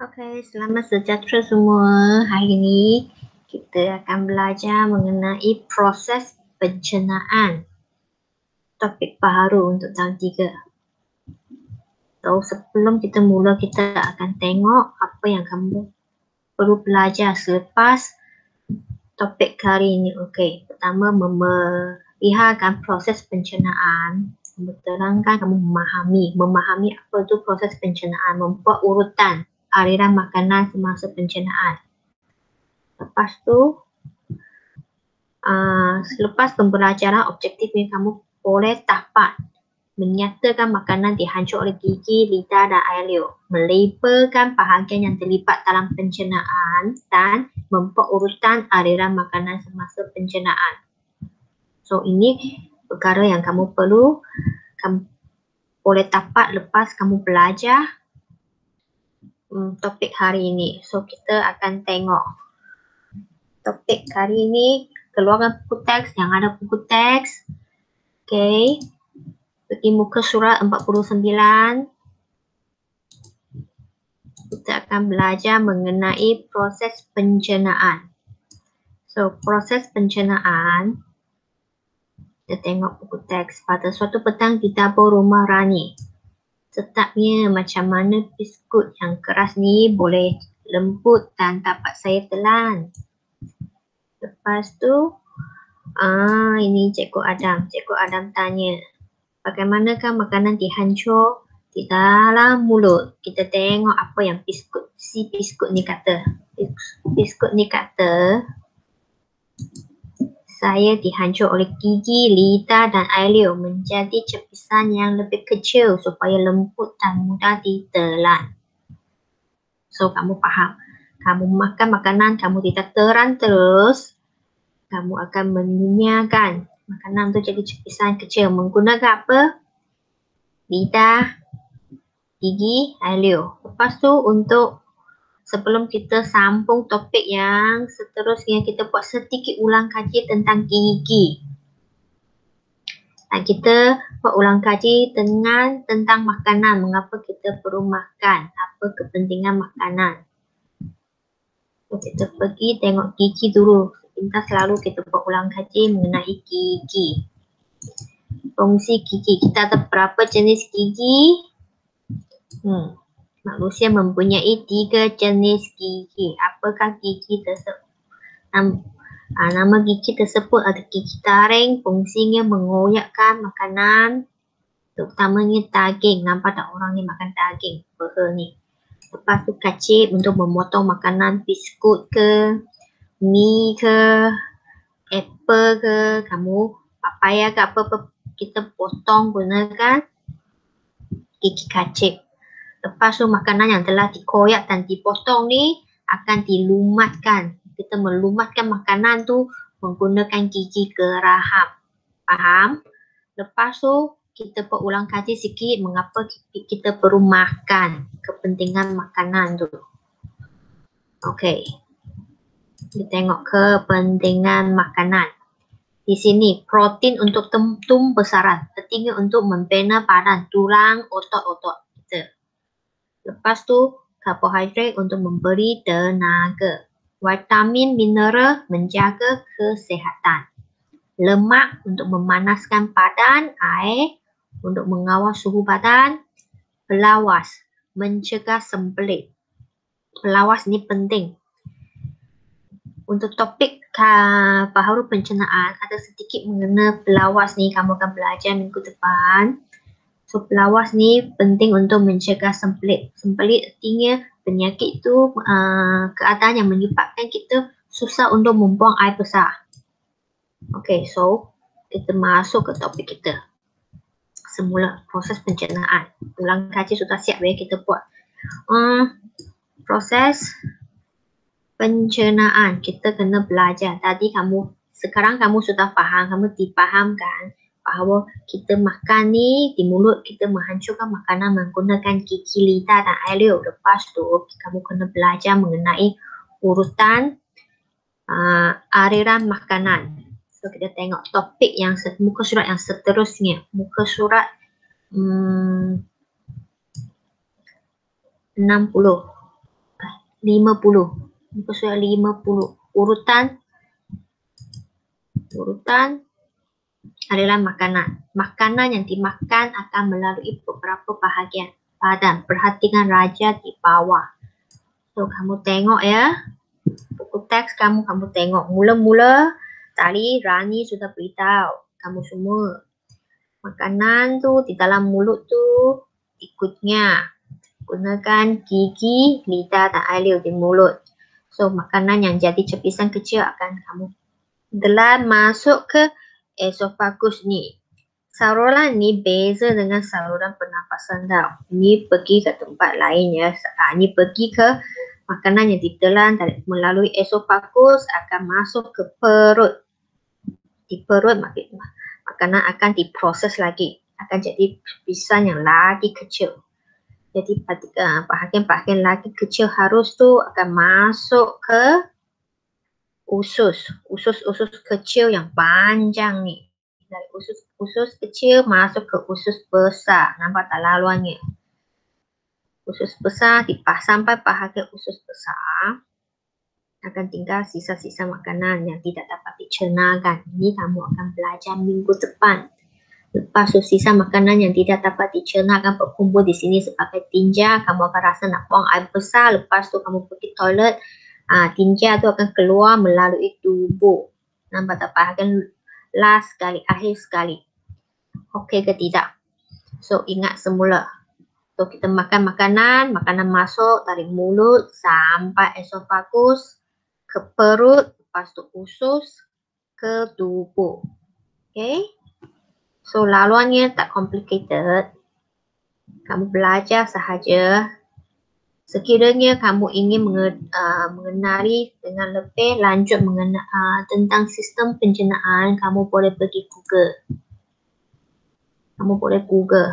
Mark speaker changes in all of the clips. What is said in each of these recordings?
Speaker 1: Okey, selamat sejahtera semua. Hari ini kita akan belajar mengenai proses pencernaan. Topik baru untuk tahun 3. So, sebelum kita mula, kita akan tengok apa yang kamu perlu belajar selepas topik hari ini. Okey, pertama memerihalkan proses pencernaan. Terangkan kamu memahami apa itu proses pencernaan, membuat urutan aliran makanan semasa pencernaan. Lepas tu, selepas pembelajaran objektifnya kamu boleh dapat menyatakan makanan dihancur oleh gigi, lidah dan air liur, melabelkan bahagian yang terlibat dalam pencernaan dan membuat urutan aliran makanan semasa pencernaan. So, ini perkara yang kamu boleh dapat lepas kamu belajar topik hari ini. So, kita akan tengok topik hari ini, keluarkan buku teks yang ada buku teks. Okey. Pergi muka surat 49. Kita akan belajar mengenai proses pencernaan. So, proses pencernaan, kita tengok buku teks. Pada suatu petang di dapur rumah Rani. Setapnya macam mana biskut yang keras ni boleh lembut dan dapat saya telan. Lepas tu, ini Cikgu Adam. Cikgu Adam tanya, bagaimanakah makanan dihancur di dalam mulut? Kita tengok apa yang biskut ni kata. Biskut ni kata, saya dihancur oleh gigi, lidah dan air liur menjadi cepisan yang lebih kecil supaya lembut dan mudah ditelan. So, kamu faham. Kamu makan makanan, kamu tidak telan terus, kamu akan menyunyahkan makanan tu jadi cepisan kecil menggunakan apa? Lidah, gigi, air liur. Lepas tu sebelum kita sambung topik yang seterusnya, kita buat sedikit ulang kaji tentang gigi. Kita buat ulang kaji tentang makanan, mengapa kita perlu makan, apa kepentingan makanan. So, kita pergi tengok gigi dulu. Sepintas selalu kita buat ulang kaji mengenai gigi. Fungsi gigi. Kita ada berapa jenis gigi? Manusia mempunyai 3 jenis gigi. Apakah gigi tersebut? Nama gigi tersebut ada gigi taring, fungsinya mengoyakkan makanan, terutamanya daging. Nampak tak orang ni makan daging? Peha ni. Lepas tu kacip untuk memotong makanan, biskut ke, mie ke, apple ke, kamu papaya ke apa-apa, kita potong gunakan gigi kacip. Lepas tu makanan yang telah dikoyak dan dipotong ni akan dilumatkan. Kita melumatkan makanan tu menggunakan gigi geraham. Faham? Lepas tu kita buat ulang kaji sikit mengapa kita perlu makan, kepentingan makanan tu. Okey. Kita tengok kepentingan makanan. Di sini protein untuk besaran, pentingnya untuk membina badan, tulang, otot-otot kita. Lepas tu karbohidrat untuk memberi tenaga, vitamin, mineral menjaga kesihatan, lemak untuk memanaskan badan, air untuk mengawal suhu badan, pelawas mencegah sembelit. Pelawas ni penting. Untuk topik baharu pencernaan, ada sedikit mengenai pelawas ni, kamu akan belajar minggu depan. So, pelawas ni penting untuk mencegah sembelit. Sembelit artinya penyakit itu keadaan yang menyebabkan kita susah untuk membuang air besar. Okey, so kita masuk ke topik kita. Semula proses pencernaan. Ulang kaji sudah siap ya, kita buat. Proses pencernaan kita kena belajar. Sekarang kamu sudah faham, kamu dipahamkan bahawa kita makan ni di mulut, kita menghancurkan makanan menggunakan gigi, lidah dan air liur. Lepas tu kamu kena belajar mengenai urutan aliran makanan. So, kita tengok topik yang muka surat yang seterusnya. Muka surat 60. 50. Muka surat 50. Urutan adalah makanan. Makanan yang dimakan akan melalui beberapa bahagian badan. Perhatikan raja di bawah. So, kamu tengok ya. Buku teks kamu tengok. Mula-mula tadi Rani sudah beritahu kamu semua. Makanan tu di dalam mulut tu ikutnya. Gunakan gigi, lidah dan air di mulut. So, makanan yang jadi cepisan kecil akan kamu telan masuk ke esofagus ni. Saluran ni beza dengan saluran pernafasan tau. Ni pergi ke tempat lain ya. Ni pergi ke makanan yang ditelan melalui esofagus akan masuk ke perut. Di perut makanan akan diproses lagi. Akan jadi cepisan yang lagi kecil. Jadi bahagian-bahagian lagi kecil harus tu akan masuk ke usus kecil yang panjang ni. Dari usus kecil masuk ke usus besar. Nampak tak laluannya? Usus besar sampai bahagian usus besar akan tinggal sisa-sisa makanan yang tidak dapat dicernakan. Ini kamu akan belajar minggu depan. Lepas tu sisa makanan yang tidak dapat dicerna akan berkumpul di sini sebagai tinja. Kamu akan rasa nak buang air besar. Lepas tu kamu pergi toilet. Tinja tu akan keluar melalui tubuh. Nampak tak bahagian last sekali, akhir sekali. Okey ke tidak? So ingat semula. So kita makan makanan masuk dari mulut sampai esofagus ke perut, lepas tu usus ke tubuh. Okey? So, laluannya tak complicated. Kamu belajar sahaja. Sekiranya kamu ingin mengenali dengan lebih lanjut tentang sistem pencernaan, kamu boleh pergi Google. Kamu boleh Google.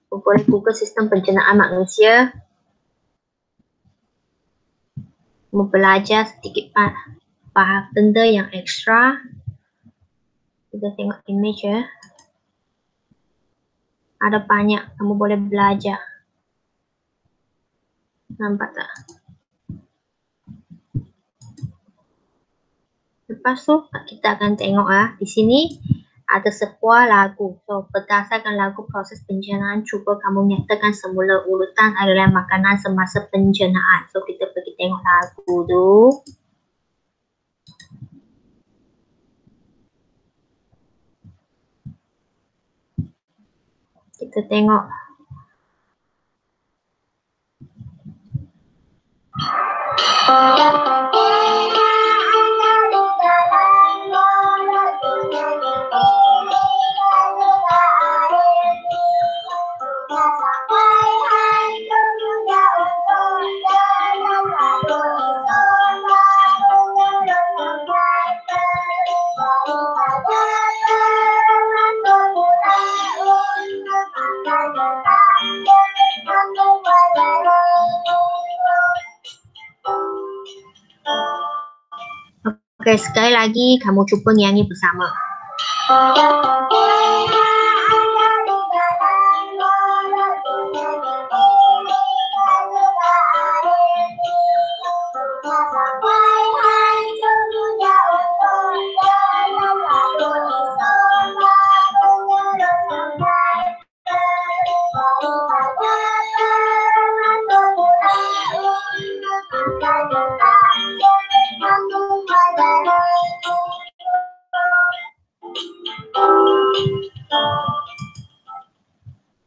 Speaker 1: Kamu boleh Google sistem pencernaan manusia. Kamu belajar sedikit benda yang ekstra. Kita tengok image ya. Ada banyak kamu boleh belajar. Nampak tak? Lepas tu kita akan tengok di sini ada sebuah lagu. So berdasarkan lagu proses pencernaan, cuba kamu nyatakan semula urutan adalah makanan semasa pencernaan. So kita pergi tengok lagu tu. Kita tengok. Okey, sekali lagi kamu cuba nyanyi bersama.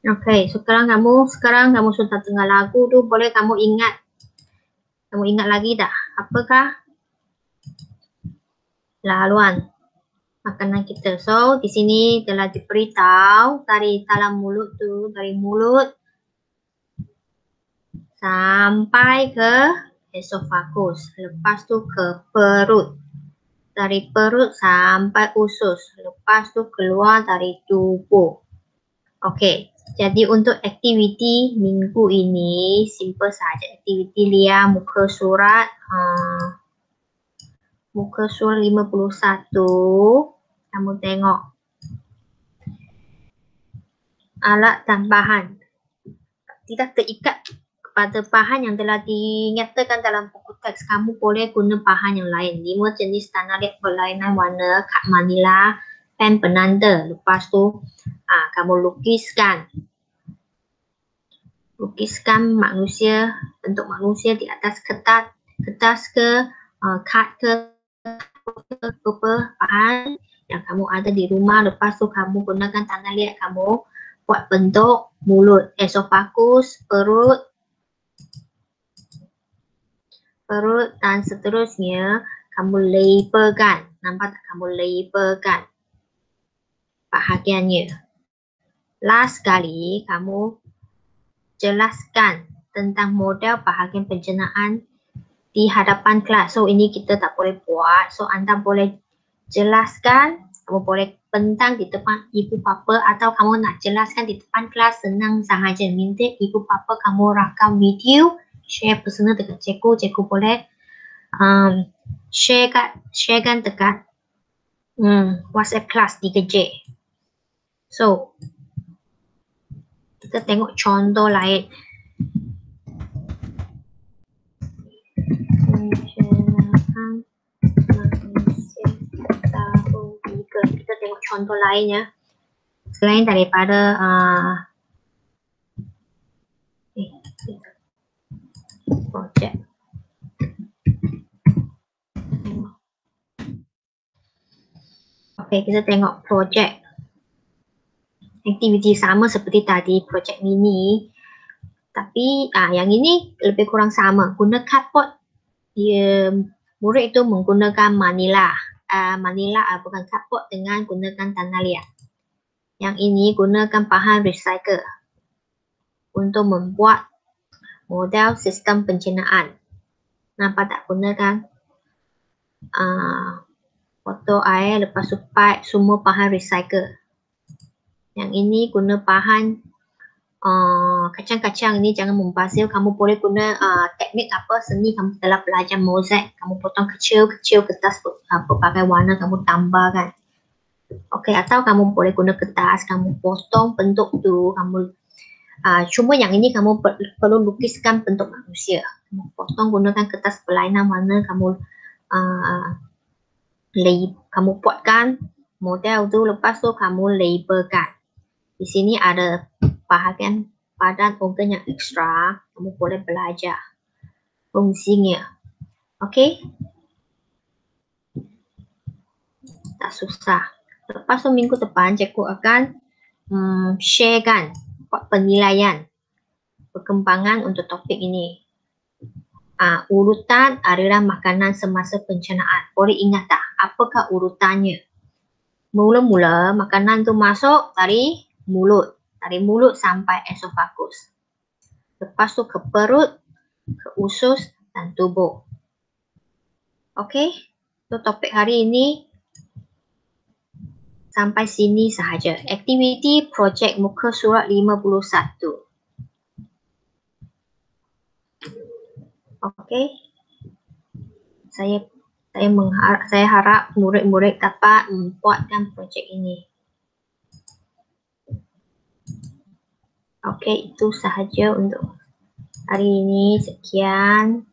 Speaker 1: Okey, sekarang kamu sudah dengar lagu tu, boleh kamu ingat lagi tak? Apakah laluan makanan kita? So, di sini telah diberitahu dari dalam mulut tu, dari mulut sampai ke esofagus, lepas tu ke perut. Dari perut sampai usus, lepas tu keluar dari tubuh. Okey. Jadi untuk aktiviti minggu ini simple saja. Aktiviti lihat muka surat 51. Kamu tengok. alat tambahan. Tidak terikat kepada bahan yang telah dinyatakan dalam buku teks. Kamu boleh guna bahan yang lain. 5 jenis tanah liat berlainan warna, kad manila, pen penanda. Lepas tu kamu lukiskan manusia, bentuk manusia di atas kertas ke kad ke bahan yang kamu ada di rumah. Lepas tu kamu gunakan tanah liat, kamu buat bentuk mulut, esophagus, perut dan seterusnya. Kamu labelkan. Nampak tak? Kamu labelkan bahagiannya. Last kali kamu jelaskan tentang model bahagian pencernaan di hadapan kelas. So ini kita tak boleh buat. So anda boleh jelaskan, kamu boleh bentang di depan ibu bapa, atau kamu nak jelaskan di depan kelas, senang sahaja. Minta ibu bapa kamu rakam video, share personal dekat cikgu. Cikgu boleh sharekan dekat WhatsApp kelas 3J. So kita tengok contoh lain. Pencernaan manusia tahun 3. Kita tengok contoh lain ya. Selain daripada projek. Okey, kita tengok projek. Aktiviti sama seperti tadi, projek mini. Tapi yang ini lebih kurang sama. Guna cardboard. Murid itu menggunakan manila. Bukan cardboard, dengan gunakan tanah liat. Yang ini gunakan bahan recycle untuk membuat model sistem pencernaan. Nampak tak? Gunakan botol air, lepas tu pipe, semua bahan recycle. Yang ini guna bahan kacang-kacang ni jangan membazir. Kamu boleh guna teknik seni kamu telah belajar mozaik. Kamu potong kecil-kecil kertas berbagai warna, kamu tambahkan. Okey, atau kamu boleh guna kertas, kamu potong bentuk tu, kamu cuma yang ini kamu perlu lukiskan bentuk manusia. Kamu potong gunakan kertas berlainan warna, kamu buatkan model tu, lepas tu kamu labelkan. Di sini ada bahagian badan organ yang ekstra, kamu boleh belajar fungsinya. Okey? Tak susah. Lepas tu minggu depan cikgu akan sharekan penilaian perkembangan untuk topik ini. Urutan aliran makanan semasa pencernaan. Boleh ingat tak apakah urutannya? Mula-mula makanan tu masuk dari mulut. Dari mulut sampai esophagus. Lepas tu ke perut, ke usus dan tubuh. Okey? So topik hari ini sampai sini sahaja. Aktiviti projek muka surat 51. Okey. Saya harap murid-murid dapat membuatkan projek ini. Okey, itu sahaja untuk hari ini. Sekian.